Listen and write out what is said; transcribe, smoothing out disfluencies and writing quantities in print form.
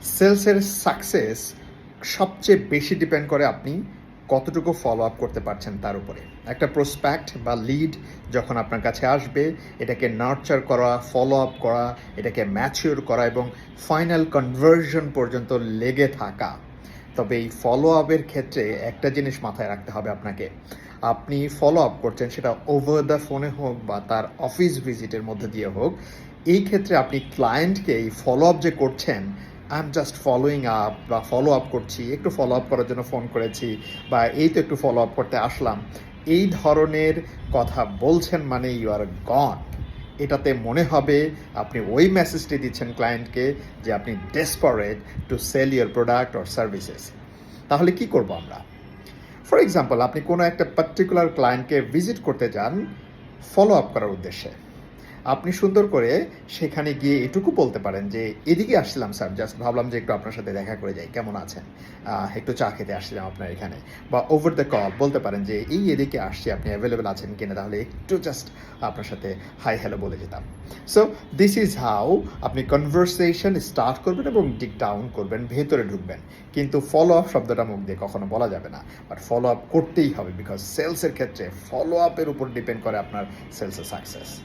সেলসের success সবচেয়ে বেশি depend করে আপনি কতটুকু ফলো আপ করতে পারছেন তার উপরে। একটা প্রসপেক্ট বা লিড যখন আপনার কাছে আসবে, এটাকে নার্চার করা, ফলো আপ করা, এটাকে ম্যাচিওর করা এবং ফাইনাল কনভার্সন পর্যন্ত লেগে থাকা। তবে এই ফলো আপের ক্ষেত্রে একটা জিনিস মাথায় রাখতে হবে আপনাকে। আপনি ফলো আপ করছেন, সেটা ওভার দ্য ফোনে হোক বা তার অফিস ভিজিটের মধ্যে দিয়ে হোক, এই ক্ষেত্রে আপনি ক্লায়েন্টকে এই ফলো আপ যে করছেন, I am just following up বা ফলো আপ করছি, একটু ফলো আপ করার জন্য ফোন করেছি বা এই তো একটু ফলো আপ করতে আসলাম, এই ধরনের কথা বলছেন মানে ইউ আর গন। এটাতে মনে হবে আপনি ওই মেসেজটি দিচ্ছেন ক্লায়েন্টকে যে আপনি desperate to sell your product or services. তাহলে কি করব আমরা? ফর এক্সাম্পল, আপনি কোনো একটা পার্টিকুলার ক্লায়েন্টকে ভিজিট করতে যান ফলো আপ করার উদ্দেশ্যে। আপনি সুন্দর করে সেখানে গিয়ে এটুকু বলতে পারেন যে, "এদিকে আসছিলাম স্যার, জাস্ট ভাবলাম যে একটু আপনার সাথে দেখা করে যাই। কেমন আছেন? একটু চা খেতে আসছিলাম আপনার এখানে।" বা ওভার দ্য কল বলতে পারেন যে, "এই এদিকে আসছি, আপনি অ্যাভেলেবল আছেন কিনা? তাহলে একটু জাস্ট আপনার সাথে হাই হ্যালো বলে যেতাম।" সো দিস ইজ হাউ আপনি কনভারসেশন স্টার্ট করবেন এবং ডিগ ডাউন করবেন, ভেতরে ঢুকবেন। কিন্তু ফলো আপ শব্দটা মুখ দিয়ে কখনো বলা যাবে না। বাট ফলো আপ করতেই হবে, বিকজ সেলসের ক্ষেত্রে ফলো আপের উপর ডিপেন্ড করে আপনার সেলসের সাকসেস।